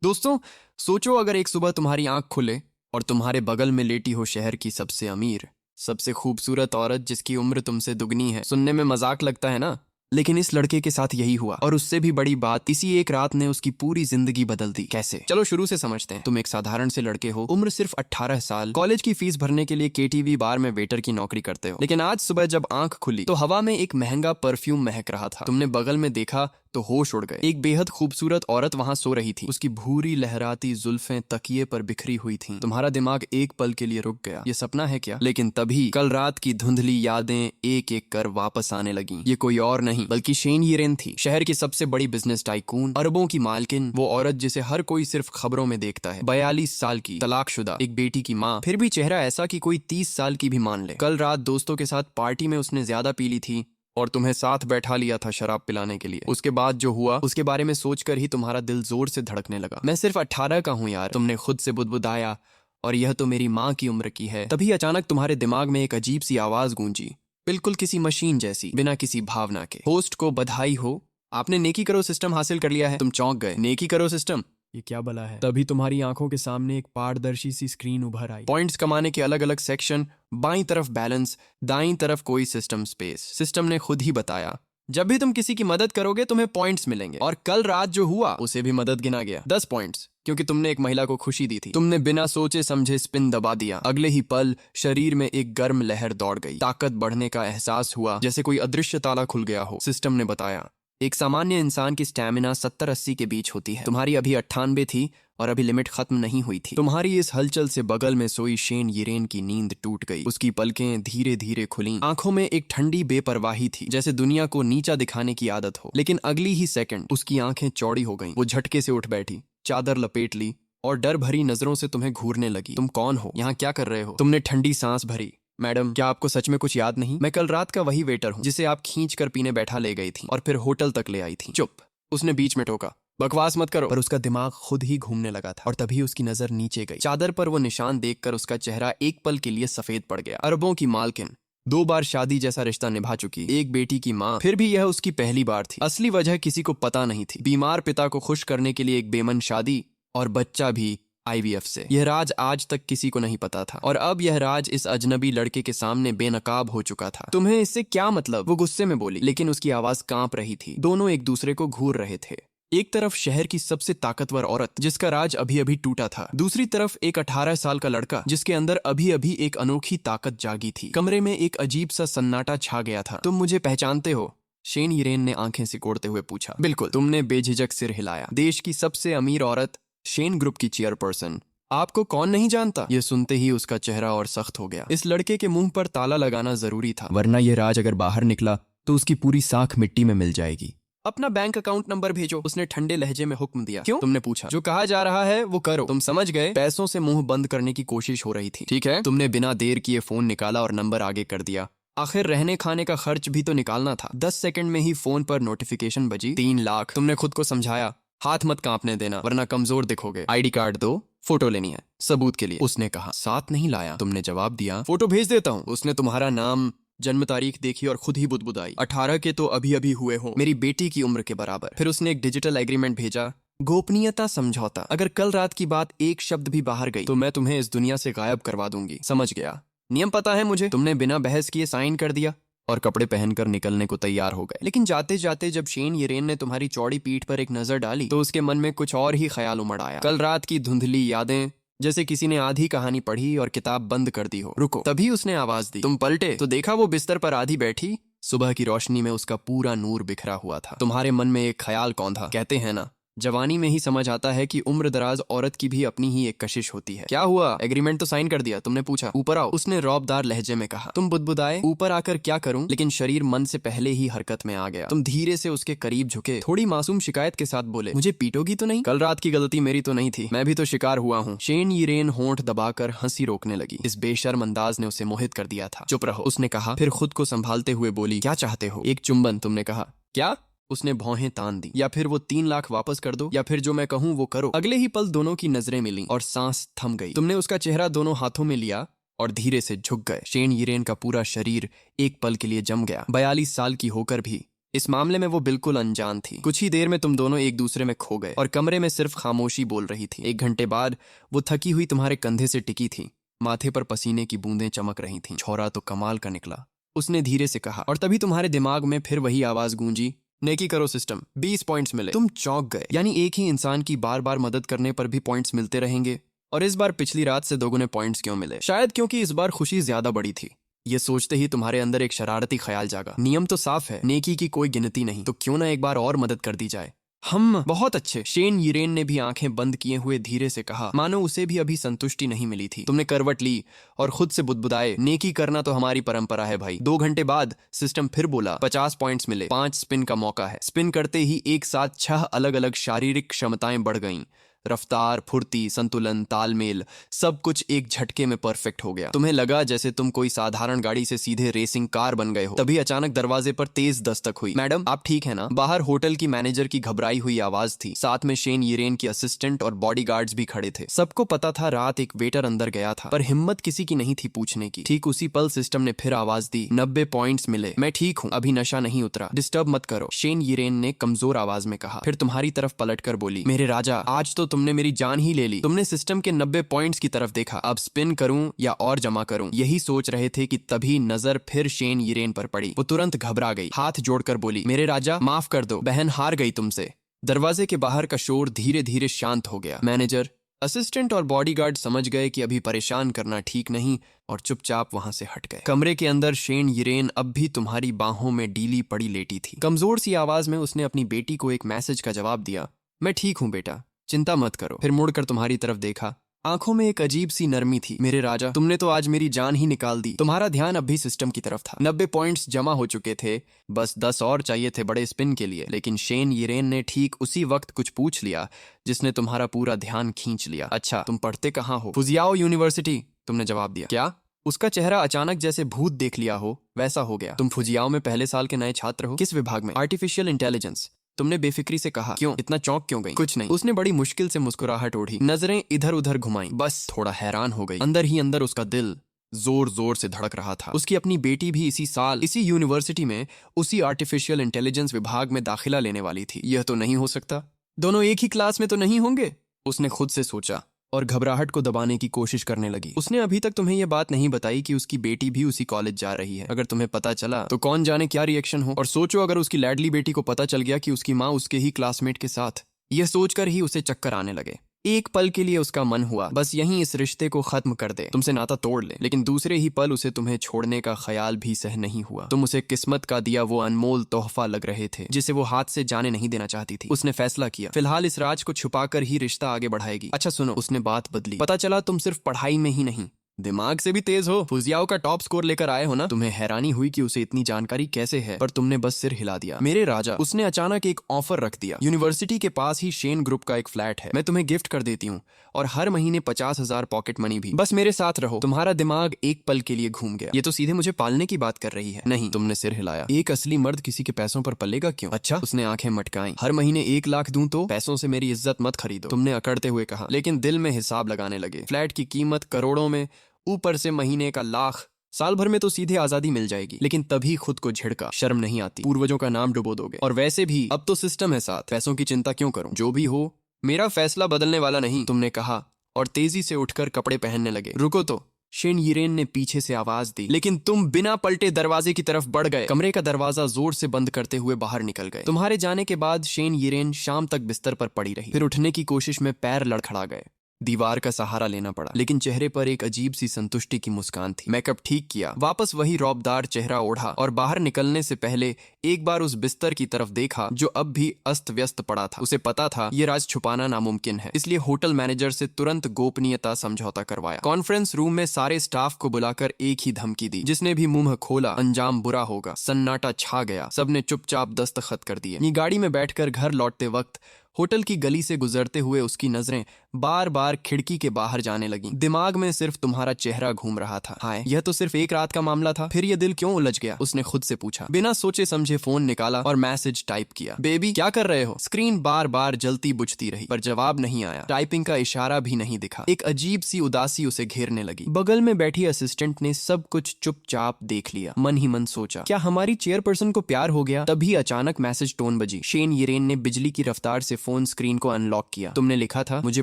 दोस्तों, सोचो अगर एक सुबह तुम्हारी आंख खुले और तुम्हारे बगल में लेटी हो शहर की सबसे अमीर, सबसे खूबसूरत औरत जिसकी उम्र तुमसे दुगनी है। सुनने में मजाक लगता है ना, लेकिन इस लड़के के साथ यही हुआ। और उससे भी बड़ी बात, इसी एक रात ने उसकी पूरी जिंदगी बदल दी। कैसे? चलो शुरू से समझते हैं। तुम एक साधारण से लड़के हो, उम्र सिर्फ 18 साल, कॉलेज की फीस भरने के लिए केटीवी बार में वेटर की नौकरी करते हो। लेकिन आज सुबह जब आंख खुली तो हवा में एक महंगा परफ्यूम महक रहा था। तुमने बगल में देखा तो होश उड़ गए। एक बेहद खूबसूरत औरत वहां सो रही थी। उसकी भूरी लहराती जुल्फें तकिए पर बिखरी हुई थीं। तुम्हारा दिमाग एक पल के लिए रुक गया, ये सपना है क्या? लेकिन तभी कल रात की धुंधली यादें एक एक कर वापस आने लगीं। ये कोई और नहीं बल्कि शेन यिरेन थी, शहर की सबसे बड़ी बिजनेस टाइकून, अरबों की मालकिन, वो औरत जिसे हर कोई सिर्फ खबरों में देखता है। 42 साल की, तलाकशुदा, एक बेटी की माँ, फिर भी चेहरा ऐसा कि कोई 30 साल की भी मान ले। कल रात दोस्तों के साथ पार्टी में उसने ज्यादा पी ली थी और तुम्हें साथ बैठा लिया था शराब पिलाने के लिए। उसके बाद जो हुआ उसके बारे में सोचकर ही तुम्हारा दिल जोर से धड़कने लगा। मैं सिर्फ 18 का हूं यार, तुमने खुद से बुदबुदाया, और यह तो मेरी माँ की उम्र की है। तभी अचानक तुम्हारे दिमाग में एक अजीब सी आवाज गूंजी, बिल्कुल किसी मशीन जैसी, बिना किसी भावना के। होस्ट को बधाई हो, आपने नेकी करो सिस्टम हासिल कर लिया है। तुम चौंक गए। नेकी करो सिस्टम? ये क्या भला है? तभी तुम्हारी आंखों के सामने एक पारदर्शी सी स्क्रीन उभर आई। पॉइंट्स कमाने के अलग अलग सेक्शन, बाईं तरफ बैलेंस, दाईं तरफ कोई सिस्टम स्पेस। सिस्टम ने खुद ही बताया, जब भी तुम किसी की मदद करोगे तुम्हें पॉइंट्स मिलेंगे। और कल रात जो हुआ उसे भी मदद गिना गया, 10 पॉइंट्स, क्योंकि तुमने एक महिला को खुशी दी थी। तुमने बिना सोचे समझे स्पिन दबा दिया। अगले ही पल शरीर में एक गर्म लहर दौड़ गई। ताकत बढ़ने का एहसास हुआ, जैसे कोई अदृश्य ताला खुल गया हो। सिस्टम ने बताया, एक सामान्य इंसान की स्टैमिना 70-80 के बीच होती है। तुम्हारी अभी 98 थी और अभी लिमिट खत्म नहीं हुई थी। तुम्हारी इस हलचल से बगल में सोई शेन यिरेन की नींद टूट गई। उसकी पलकें धीरे धीरे खुलीं। आंखों में एक ठंडी बेपरवाही थी, जैसे दुनिया को नीचा दिखाने की आदत हो। लेकिन अगली ही सेकंड उसकी आंखें चौड़ी हो गईं। वो झटके से उठ बैठी, चादर लपेट ली और डर भरी नजरों से तुम्हें घूरने लगी। तुम कौन हो? यहाँ क्या कर रहे हो? तुमने ठंडी सांस भरी। मैडम, क्या आपको सच में कुछ याद नहीं? मैं कल रात का वही वेटर हूँ जिसे आप खींच कर पीने बैठा ले गई थी और फिर होटल तक ले आई थी। चुप, उसने बीच में टोका, बकवास मत करो। पर उसका दिमाग खुद ही घूमने लगा था और तभी उसकी नजर नीचे गई। चादर पर वो निशान देखकर उसका चेहरा एक पल के लिए सफेद पड़ गया। अरबों की मालकिन, 2 बार शादी जैसा रिश्ता निभा चुकी, एक बेटी की माँ, फिर भी यह उसकी पहली बार थी। असली वजह किसी को पता नहीं थी। बीमार पिता को खुश करने के लिए एक बेमन शादी, और बच्चा भी आईवीएफ से। यह राज आज तक किसी को नहीं पता था, और अब यह राज इस अजनबी लड़के के सामने बेनकाब हो चुका था। तुम्हें इससे क्या मतलब? वो गुस्से में बोली, लेकिन उसकी आवाज कांप रही थी। दोनों एक दूसरे को घूर रहे थे। एक तरफ शहर की सबसे ताकतवर औरत जिसका राज अभी अभी टूटा था, दूसरी तरफ एक 18 साल का लड़का जिसके अंदर अभी अभी एक अनोखी ताकत जागी थी। कमरे में एक अजीब सा सन्नाटा छा गया था। तुम मुझे पहचानते हो? शेन यिरेन ने आंखें सिकोड़ते हुए पूछा। बिल्कुल। तुमने बेझिझक सिर हिलाया। देश की सबसे अमीर औरत, शेन ग्रुप की चेयरपर्सन। आपको कौन नहीं जानता? यह सुनते ही उसका चेहरा और सख्त हो गया। इस लड़के के मुंह पर ताला लगाना जरूरी था, वरना यह राज अगर बाहर निकला तो उसकी पूरी साख मिट्टी में मिल जाएगी। अपना बैंक अकाउंट नंबर भेजो, उसने ठंडे लहजे में हुक्म दिया। क्यों? तुमने पूछा। जो कहा जा रहा है वो करो। तुम समझ गए? पैसों से मुंह बंद करने की कोशिश हो रही थी। ठीक है। तुमने बिना देर किए फोन निकाला और नंबर आगे कर दिया। आखिर रहने खाने का खर्च भी तो निकालना था। 10 सेकंड में ही फोन पर नोटिफिकेशन बजी, 3 लाख। तुमने खुद को समझाया, हाथ मत कांपने देना वरना कमजोर दिखोगे। आईडी कार्ड दो, फोटो लेनी है सबूत के लिए। उसने कहा। साथ नहीं लाया? तुमने जवाब दिया। फोटो भेज देता हूँ। उसने तुम्हारा नाम, जन्म तारीख देखी और खुद ही बुदबुदाई। 18 के तो अभी अभी हुए हो, मेरी बेटी की उम्र के बराबर। फिर उसने एक डिजिटल एग्रीमेंट भेजा, गोपनीयता समझौता। अगर कल रात की बात एक शब्द भी बाहर गई तो मैं तुम्हें इस दुनिया से गायब करवा दूंगी। समझ गया? नियम पता है मुझे। तुमने बिना बहस किए साइन कर दिया और कपड़े पहनकर निकलने को तैयार हो गए। लेकिन जाते जाते जब शेन यिरेन ने तुम्हारी चौड़ी पीठ पर एक नजर डाली तो उसके मन में कुछ और ही ख्याल उमड़ आया। कल रात की धुंधली यादें, जैसे किसी ने आधी कहानी पढ़ी और किताब बंद कर दी हो। रुको। तभी उसने आवाज दी। तुम पलटे तो देखा वो बिस्तर पर आधी बैठी, सुबह की रोशनी में उसका पूरा नूर बिखरा हुआ था। तुम्हारे मन में एक ख्याल कौन था? कहते हैं ना, जवानी में ही समझ आता है कि उम्र दराज औरत की भी अपनी ही एक कशिश होती है। क्या हुआ? एग्रीमेंट तो साइन कर दिया। तुमने पूछा। ऊपर आओ, उसने रौबदार लहजे में कहा। तुम बुदबुदाए, ऊपर आकर क्या करूं? लेकिन शरीर मन से पहले ही हरकत में आ गया। तुम धीरे से उसके करीब झुके, थोड़ी मासूम शिकायत के साथ बोले, मुझे पीटोगी तो नहीं? कल रात की गलती मेरी तो नहीं थी, मैं भी तो शिकार हुआ हूँ। शेन यिरेन होंठ दबाकर हंसी रोकने लगी। इस बेशर्म अंदाज ने उसे मोहित कर दिया था। चुप रहो, उसने कहा। फिर खुद को संभालते हुए बोली, क्या चाहते हो? एक चुंबन। तुमने कहा। क्या? उसने भौहें तान दी। या फिर वो 3 लाख वापस कर दो, या फिर जो मैं कहूं वो करो। अगले ही पल दोनों की नजरें मिलीं और सांस थम गई। तुमने उसका चेहरा दोनों हाथों में लिया और धीरे से झुक गए। शेन यिरेन का पूरा शरीर एक पल के लिए जम गया। 42 साल की होकर भी इस मामले में वो बिल्कुल अनजान थी। कुछ ही देर में तुम दोनों एक दूसरे में खो गए और कमरे में सिर्फ खामोशी बोल रही थी। 1 घंटे बाद वो थकी हुई तुम्हारे कंधे से टिकी थी, माथे पर पसीने की बूंदें चमक रही थीं। छोरा तो कमाल का निकला, उसने धीरे से कहा। और तभी तुम्हारे दिमाग में फिर वही आवाज गूंजी, नेकी करो सिस्टम, 20 पॉइंट्स मिले। तुम चौंक गए। यानी एक ही इंसान की बार बार मदद करने पर भी पॉइंट्स मिलते रहेंगे, और इस बार पिछली रात से दोगुने पॉइंट्स क्यों मिले? शायद क्योंकि इस बार खुशी ज्यादा बड़ी थी। ये सोचते ही तुम्हारे अंदर एक शरारती ख्याल जागा। नियम तो साफ है, नेकी की कोई गिनती नहीं, तो क्यों ना एक बार और मदद कर दी जाए। हम बहुत अच्छे। शेन यिरेन ने भी आंखें बंद किए हुए धीरे से कहा, मानो उसे भी अभी संतुष्टि नहीं मिली थी। तुमने करवट ली और खुद से बुदबुदाए, नेकी करना तो हमारी परंपरा है भाई। 2 घंटे बाद सिस्टम फिर बोला, 50 पॉइंट्स मिले, 5 स्पिन का मौका है। स्पिन करते ही एक साथ 6 अलग अलग शारीरिक क्षमताएं बढ़ गईं। रफ्तार, फुर्ती, संतुलन, तालमेल, सब कुछ एक झटके में परफेक्ट हो गया। तुम्हें लगा जैसे तुम कोई साधारण गाड़ी से सीधे रेसिंग कार बन गए हो। तभी अचानक दरवाजे पर तेज दस्तक हुई। मैडम, आप ठीक है ना? बाहर होटल की मैनेजर की घबराई हुई आवाज थी। साथ में शेन यिरेन की असिस्टेंट और बॉडीगार्ड्स भी खड़े थे। सबको पता था रात एक वेटर अंदर गया था, पर हिम्मत किसी की नहीं थी पूछने की। ठीक उसी पल सिस्टम ने फिर आवाज दी, 90 पॉइंट्स मिले। मैं ठीक हूँ, अभी नशा नहीं उतरा, डिस्टर्ब मत करो, शेन यिरेन ने कमजोर आवाज में कहा। फिर तुम्हारी तरफ पलटकर बोली, मेरे राजा, आज तो तुमने मेरी जान ही ले ली। तुमने सिस्टम के 90 पॉइंट्स की तरफ देखा, अब स्पिन करूं या और जमा करूं, यही सोच रहे थे कि तभी नजर फिर शेन यिरेन पर पड़ी। वो तुरंत घबरा गई, हाथ जोड़कर बोली, मेरे राजा, माफ कर दो, बहन हार गई तुमसे। दरवाजे के बाहर का शोर धीरे धीरे शांत हो गया। मैनेजर, असिस्टेंट और बॉडीगार्ड समझ गए कि अभी परेशान करना ठीक नहीं और चुपचाप वहां से हट गए। कमरे के अंदर शेन यिरेन अब भी तुम्हारी बाहों में डीली पड़ी लेटी थी। कमजोर सी आवाज में उसने अपनी बेटी को एक मैसेज का जवाब दिया, मैं ठीक हूं बेटा, चिंता मत करो। फिर मुड़कर तुम्हारी तरफ देखा, आंखों में एक अजीब सी नरमी थी। मेरे राजा, तुमने तो आज मेरी जान ही निकाल दी। तुम्हारा ध्यान अब भी सिस्टम की तरफ था। 90 पॉइंट्स जमा हो चुके थे, बस 10 और चाहिए थे बड़े स्पिन के लिए। लेकिन शेन यिरेन ने ठीक उसी वक्त कुछ पूछ लिया जिसने तुम्हारा पूरा ध्यान खींच लिया। अच्छा, तुम पढ़ते कहाँ हो? फुजियाओ यूनिवर्सिटी, तुमने जवाब दिया। क्या? उसका चेहरा अचानक जैसे भूत देख लिया हो वैसा हो गया। तुम फुजियाओ में पहले साल के नए छात्र हो? किस विभाग में? Artificial intelligence. तुमने बेफिक्री से कहा। क्यों? इतना चौंक क्यों गई? कुछ नहीं, उसने बड़ी मुश्किल से मुस्कुराहट ओढ़ी, नजरें इधर उधर घुमाई, बस थोड़ा हैरान हो गई। अंदर ही अंदर उसका दिल जोर जोर से धड़क रहा था। उसकी अपनी बेटी भी इसी साल इसी यूनिवर्सिटी में उसी आर्टिफिशियल इंटेलिजेंस विभाग में दाखिला लेने वाली थी। यह तो नहीं हो सकता, दोनों एक ही क्लास में तो नहीं होंगे, उसने खुद से सोचा और घबराहट को दबाने की कोशिश करने लगी। उसने अभी तक तुम्हें यह बात नहीं बताई कि उसकी बेटी भी उसी कॉलेज जा रही है। अगर तुम्हें पता चला तो कौन जाने क्या रिएक्शन हो। और सोचो अगर उसकी लैडली बेटी को पता चल गया कि उसकी माँ उसके ही क्लासमेट के साथ। यह सोचकर ही उसे चक्कर आने लगे। एक पल के लिए उसका मन हुआ बस यहीं इस रिश्ते को खत्म कर दे, तुमसे नाता तोड़ ले। लेकिन दूसरे ही पल उसे तुम्हें छोड़ने का ख्याल भी सह नहीं हुआ। तुम उसे किस्मत का दिया वो अनमोल तोहफा लग रहे थे जिसे वो हाथ से जाने नहीं देना चाहती थी। उसने फैसला किया, फिलहाल इस राज को छुपाकर ही रिश्ता आगे बढ़ाएगी। अच्छा सुनो, उसने बात बदली, पता चला तुम सिर्फ पढ़ाई में ही नहीं, दिमाग से भी तेज हो। फुजियाओ का टॉप स्कोर लेकर आए हो ना? तुम्हें हैरानी हुई कि उसे इतनी जानकारी कैसे है, पर तुमने बस सिर हिला दिया। मेरे राजा, उसने अचानक एक ऑफर रख दिया। यूनिवर्सिटी के पास ही शेन ग्रुप का एक फ्लैट है, मैं तुम्हें गिफ्ट कर देती हूँ और हर महीने 50,000 पॉकेट मनी भी। बस मेरे साथ रहो। तुम्हारा दिमाग एक पल के लिए घूम गया। ये तो सीधे मुझे पालने की बात कर रही है। नहीं, तुमने सिर हिलाया। एक असली मर्द किसी के पैसों पर पलेगा क्यों? अच्छा, उसने आंखें मटकाई। हर महीने 1 लाख दूं तो? पैसों से मेरी इज्जत मत खरीदो, तुमने अकड़ते हुए कहा, लेकिन दिल में हिसाब लगाने लगे। फ्लैट की कीमत करोड़ों में, ऊपर से महीने का लाख, साल भर में तो सीधे आजादी मिल जाएगी। लेकिन तभी खुद को झिड़का, शर्म नहीं आती? पूर्वजों का नाम डुबो दोगे। और वैसे भी अब तो सिस्टम है साथ, पैसों की चिंता क्यों करूं? जो भी हो, मेरा फैसला बदलने वाला नहीं, तुमने कहा और तेजी से उठकर कपड़े पहनने लगे। रुको तो, शेन यिरेन ने पीछे से आवाज दी, लेकिन तुम बिना पलटे दरवाजे की तरफ बढ़ गए। कमरे का दरवाजा जोर से बंद करते हुए बाहर निकल गए। तुम्हारे जाने के बाद शेन यिरेन शाम तक बिस्तर पर पड़ी रही। फिर उठने की कोशिश में पैर लड़खड़ा गए, दीवार का सहारा लेना पड़ा, लेकिन चेहरे पर एक अजीब सी संतुष्टि की मुस्कान थी। मेकअप ठीक किया, वापस वही रौबदार चेहरा ओढ़ा और बाहर निकलने से पहले एक बार उस बिस्तर की तरफ देखा जो अब भी अस्त व्यस्त पड़ा था। उसे पता था ये राज छुपाना नामुमकिन है, इसलिए होटल मैनेजर से तुरंत गोपनीयता समझौता करवाया। कॉन्फ्रेंस रूम में सारे स्टाफ को बुलाकर एक ही धमकी दी, जिसने भी मुंह खोला अंजाम बुरा होगा। सन्नाटा छा गया, सबने चुपचाप दस्तखत कर दिए। गाड़ी में बैठकर घर लौटते वक्त होटल की गली से गुजरते हुए उसकी नजरें बार बार खिड़की के बाहर जाने लगी। दिमाग में सिर्फ तुम्हारा चेहरा घूम रहा था। हाय, यह तो सिर्फ एक रात का मामला था, फिर यह दिल क्यों उलझ गया? उसने खुद से पूछा। बिना सोचे समझे फोन निकाला और मैसेज टाइप किया। बेबी, क्या कर रहे हो? स्क्रीन बार बार जलती बुझती रही, पर जवाब नहीं आया। टाइपिंग का इशारा भी नहीं दिखा। एक अजीब सी उदासी उसे घेरने लगी। बगल में बैठी असिस्टेंट ने सब कुछ चुपचाप देख लिया। मन ही मन सोचा, क्या हमारी चेयरपर्सन को प्यार हो गया? तभी अचानक मैसेज टोन बजी। शेन येरेन ने बिजली की रफ्तार से फोन स्क्रीन को अनलॉक किया। तुमने लिखा था, मुझे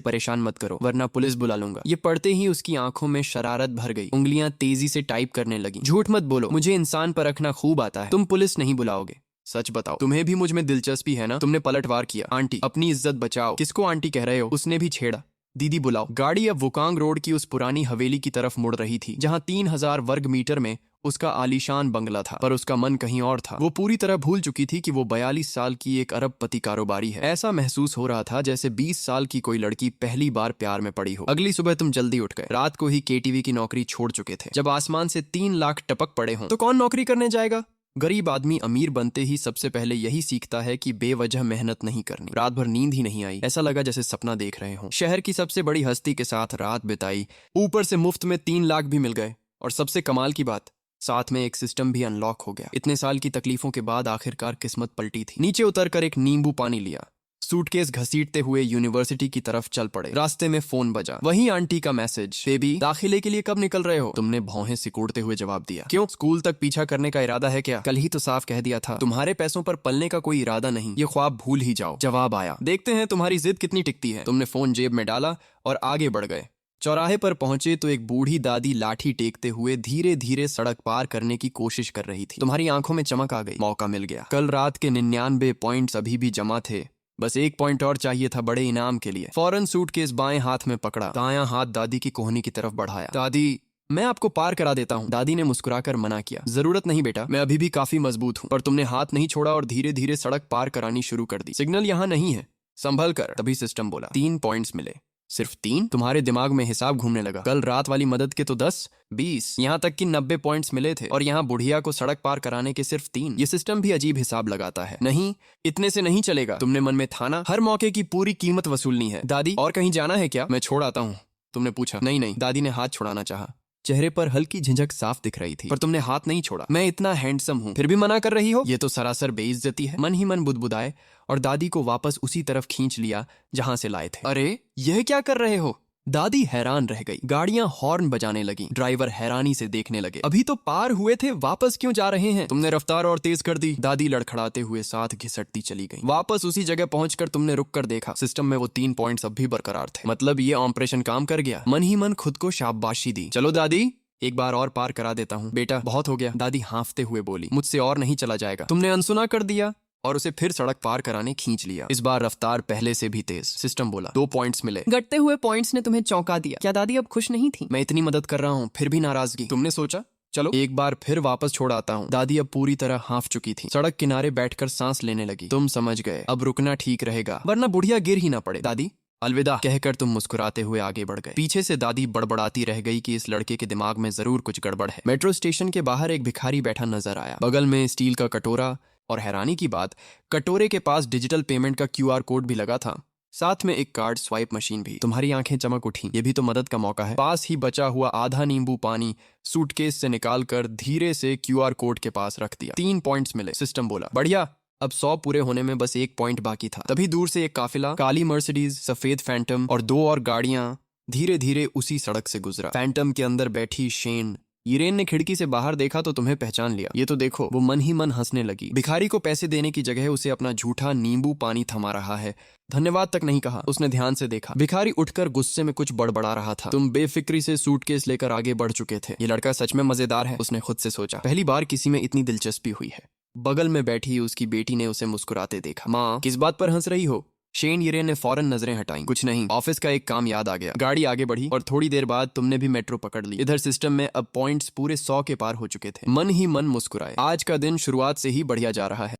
परेशान मत करो वरना पुलिस बुला लूंगा। ये पढ़ते ही उसकी आंखों में शरारत भर गई। उंगलियां तेजी से टाइप करने लगी। झूठ मत बोलो, मुझे इंसान पर रखना खूब आता है। तुम पुलिस नहीं बुलाओगे। सच बताओ, तुम्हें भी मुझ में दिलचस्पी है ना? तुमने पलटवार किया। आंटी, अपनी इज्जत बचाओ। किसको आंटी कह रहे हो? उसने भी छेड़ा। दीदी बुलाओ। गाड़ी अब वुकांग रोड की उस पुरानी हवेली की तरफ मुड़ रही थी जहां 3000 वर्ग मीटर में उसका आलीशान बंगला था, पर उसका मन कहीं और था। वो पूरी तरह भूल चुकी थी कि वो 42 साल की एक अरबपति कारोबारी है। ऐसा महसूस हो रहा था जैसे 20 साल की कोई लड़की पहली बार प्यार में पड़ी हो। अगली सुबह तुम जल्दी उठ गए। रात को ही केटीवी की नौकरी छोड़ चुके थे। जब आसमान से 3 लाख टपक पड़े हों तो कौन नौकरी करने जाएगा? गरीब आदमी अमीर बनते ही सबसे पहले यही सीखता है कि बेवजह मेहनत नहीं करनी। रात भर नींद ही नहीं आई। ऐसा लगा जैसे सपना देख रहे हों। शहर की सबसे बड़ी हस्ती के साथ रात बिताई, ऊपर से मुफ्त में 3 लाख भी मिल गए। और सबसे कमाल की बात, साथ में एक सिस्टम भी अनलॉक हो गया। इतने साल की तकलीफों के बाद आखिरकार किस्मत पलटी थी। नीचे उतरकर एक नींबू पानी लिया, सूटकेस घसीटते हुए यूनिवर्सिटी की तरफ चल पड़े। रास्ते में फोन बजा। वही आंटी का मैसेज। बेबी, दाखिले के लिए कब निकल रहे हो? तुमने भौहें सिकोड़ते हुए जवाब दिया। क्यों, स्कूल तक पीछा करने का इरादा है क्या? कल ही तो साफ कह दिया था, तुम्हारे पैसों पर पलने का कोई इरादा नहीं। ये ख्वाब भूल ही जाओ। जवाब आया, देखते हैं तुम्हारी जिद कितनी टिकती है। तुमने फोन जेब में डाला और आगे बढ़ गए। चौराहे पर पहुंचे तो एक बूढ़ी दादी लाठी टेकते हुए धीरे धीरे सड़क पार करने की कोशिश कर रही थी। तुम्हारी आंखों में चमक आ गई। मौका मिल गया। कल रात के 99 पॉइंट्स अभी भी जमा थे, बस 1 पॉइंट और चाहिए था बड़े इनाम के लिए। फौरन सूटकेस बाएं हाथ में पकड़ा, दायां हाथ दादी की कोहनी की तरफ बढ़ाया। दादी, मैं आपको पार करा देता हूँ। दादी ने मुस्कुराकर मना किया। जरूरत नहीं बेटा, मैं अभी भी काफी मजबूत हूँ। पर तुमने हाथ नहीं छोड़ा और धीरे धीरे सड़क पार करानी शुरू कर दी। सिग्नल यहाँ नहीं है, संभल कर। तभी सिस्टम बोला, 3 पॉइंट्स मिले। सिर्फ 3? तुम्हारे दिमाग में हिसाब घूमने लगा। कल रात वाली मदद के तो 10, 20, यहाँ तक कि 90 पॉइंट्स मिले थे, और यहाँ बुढ़िया को सड़क पार कराने के सिर्फ 3। ये सिस्टम भी अजीब हिसाब लगाता है। नहीं, इतने से नहीं चलेगा। तुमने मन में ठाना, हर मौके की पूरी कीमत वसूलनी है। दादी, और कहीं जाना है क्या? मैं छोड़ आता हूँ। तुमने पूछा। नहीं नहीं। दादी ने हाथ छुड़ाना चाहा। चेहरे पर हल्की झिझक साफ दिख रही थी। पर तुमने हाथ नहीं छोड़ा। मैं इतना हैंडसम हूँ, फिर भी मना कर रही हो? ये तो सरासर बेइज्जती है। मन ही मन बुदबुदाए और दादी को वापस उसी तरफ खींच लिया जहां से लाए थे। अरे, यह क्या कर रहे हो? दादी हैरान रह गई। गाड़ियां हॉर्न बजाने लगी। ड्राइवर हैरानी से देखने लगे। अभी तो पार हुए थे, वापस क्यों जा रहे हैं? तुमने रफ्तार और तेज कर दी। दादी लड़खड़ाते हुए साथ घिसटती चली गई। वापस उसी जगह पहुंचकर तुमने रुक कर देखा। सिस्टम में वो 3 पॉइंट्स अब भी बरकरार थे। मतलब ये ऑपरेशन काम कर गया। मन ही मन खुद को शाबाशी दी। चलो दादी, एक बार और पार करा देता हूँ। बेटा, बहुत हो गया। दादी हाँफते हुए बोली। मुझसे और नहीं चला जाएगा। तुमने अनसुना कर दिया और उसे फिर सड़क पार कराने खींच लिया। इस बार रफ्तार पहले से भी तेज। सिस्टम बोला, 2 पॉइंट्स मिले। घटते हुए पॉइंट्स ने तुम्हें चौंका दिया। क्या दादी अब खुश नहीं थी? मैं इतनी मदद कर रहा हूँ, फिर भी नाराजगी। तुमने सोचा, चलो एक बार फिर वापस छोड़ आता हूँ। दादी अब पूरी तरह हाँफ चुकी थी। सड़क किनारे बैठकर सांस लेने लगी। तुम समझ गए, अब रुकना ठीक रहेगा, वरना बुढ़िया गिर ही ना पड़े। दादी, अलविदा कहकर तुम मुस्कुराते हुए आगे बढ़ गए। पीछे से दादी बड़बड़ाती रह गई कि इस लड़के के दिमाग में जरूर कुछ गड़बड़ है। मेट्रो स्टेशन के बाहर एक भिखारी बैठा नजर आया। बगल में स्टील का कटोरा, और हैरानी की बात, कटोरे के पास डिजिटल पेमेंट का QR कोड भी लगा था। साथ में एक कार्ड स्वाइप मशीन भी। तुम्हारी आंखें चमक उठी। ये भी तो मदद का मौका है। पास ही बचा हुआ आधा नींबू पानी सूटकेस से निकालकर धीरे से QR कोड के पास रख दिया। 3 पॉइंट्स मिले। सिस्टम बोला, बढ़िया। अब 100 पूरे होने में बस 1 पॉइंट बाकी था। तभी दूर से एक काफिला, काली मर्सिडीज, सफेद फैंटम और 2 और गाड़ियां धीरे धीरे उसी सड़क से गुजरा। फैंटम के अंदर बैठी शेन येरेन ने खिड़की से बाहर देखा तो तुम्हें पहचान लिया। ये तो देखो। वो मन ही मन हंसने लगी। भिखारी को पैसे देने की जगह उसे अपना झूठा नींबू पानी थमा रहा है। धन्यवाद तक नहीं कहा। उसने ध्यान से देखा। भिखारी उठकर गुस्से में कुछ बड़बड़ा रहा था। तुम बेफिक्री से सूटकेस लेकर आगे बढ़ चुके थे। ये लड़का सच में मजेदार है, उसने खुद से सोचा। पहली बार किसी में इतनी दिलचस्पी हुई है। बगल में बैठी उसकी बेटी ने उसे मुस्कुराते देखा। माँ, किस बात पर हंस रही हो? शेन येरेन ने फौरन नजरें हटाई। कुछ नहीं, ऑफिस का एक काम याद आ गया। गाड़ी आगे बढ़ी और थोड़ी देर बाद तुमने भी मेट्रो पकड़ ली। इधर सिस्टम में अब पॉइंट्स पूरे 100 के पार हो चुके थे। मन ही मन मुस्कुराए। आज का दिन शुरुआत से ही बढ़िया जा रहा है।